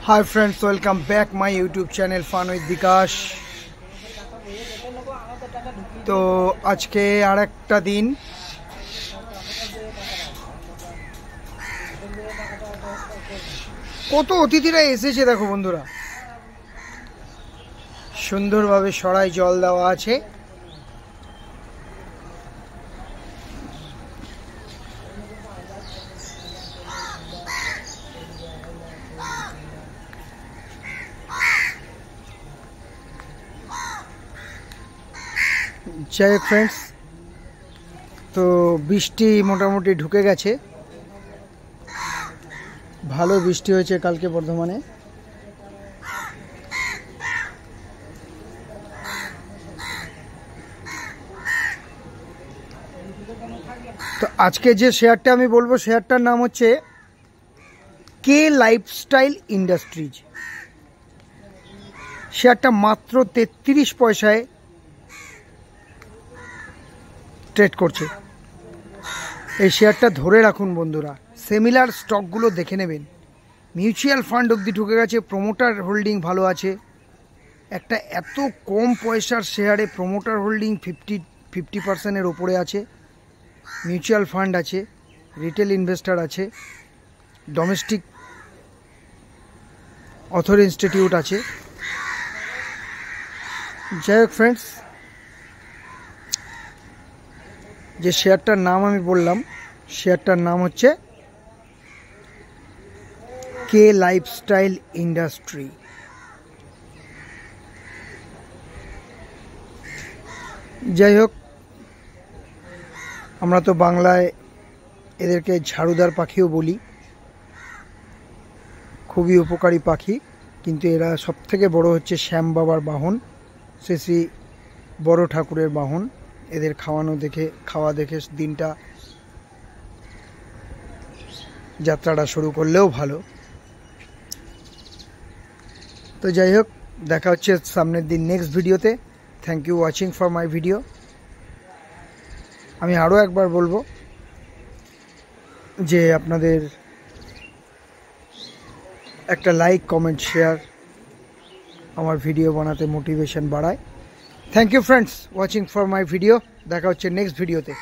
Hi friends, welcome back my YouTube channel Fun with Bikash। তো আজকে আরেকটা দিন কত অতিথিরা এসেছে দেখো বন্ধুরা, সুন্দরভাবে সরাই জল দেওয়া আছে। যাই হোক ফ্রেন্ডস, তো বৃষ্টি মোটামুটি ঢুকে গেছে, ভালো বৃষ্টি হয়েছে কালকে বর্ধমানে। তো আজকে যে শেয়ারটা আমি বলবো, শেয়ারটার নাম হচ্ছে কে লাইফস্টাইল ইন্ডাস্ট্রিজ। শেয়ারটা মাত্র 33 পয়সায় ট্রেড করছে। এই শেয়ারটা ধরে রাখুন বন্ধুরা, সিমিলার স্টকগুলো দেখে নেবেন। মিউচুয়াল ফান্ড অবধি ঢুকে গেছে, প্রোমোটার হোল্ডিং ভালো আছে। একটা এত কম পয়সার শেয়ারে প্রোমোটার হোল্ডিং 50% ওপরে আছে। মিউচুয়াল ফান্ড আছে, রিটেল ইনভেস্টার আছে, ডোমেস্টিক অথর ইনস্টিটিউট আছে। যাই হোক ফ্রেন্ডস, যে শেয়ারটার নাম আমি বললাম, শেয়ারটার নাম হচ্ছে কে লাইফস্টাইল ইন্ডাস্ট্রি। যাই হোক, আমরা তো বাংলায় এদেরকে ঝাড়ুদার পাখিও বলি, খুবই উপকারী পাখি। কিন্তু এরা সবথেকে বড় হচ্ছে শ্যাম বাবার বাহন, শ্রী শ্রী বড় ঠাকুরের বাহন। এদের খাওয়া দেখে দিনটা, যাত্রাটা শুরু করলেও ভালো। তো যাই হোক, দেখা হচ্ছে সামনের দিন নেক্সট ভিডিওতে। Thank you watching for my video. আমি আরও একবার বলবো যে আপনাদের একটা লাইক, কমেন্ট, শেয়ার আমার ভিডিও বানাতে মোটিভেশন বাড়ায়। Thank you friends watching for my video. দেখা হচ্ছে নেক্সট ভিডিওতে।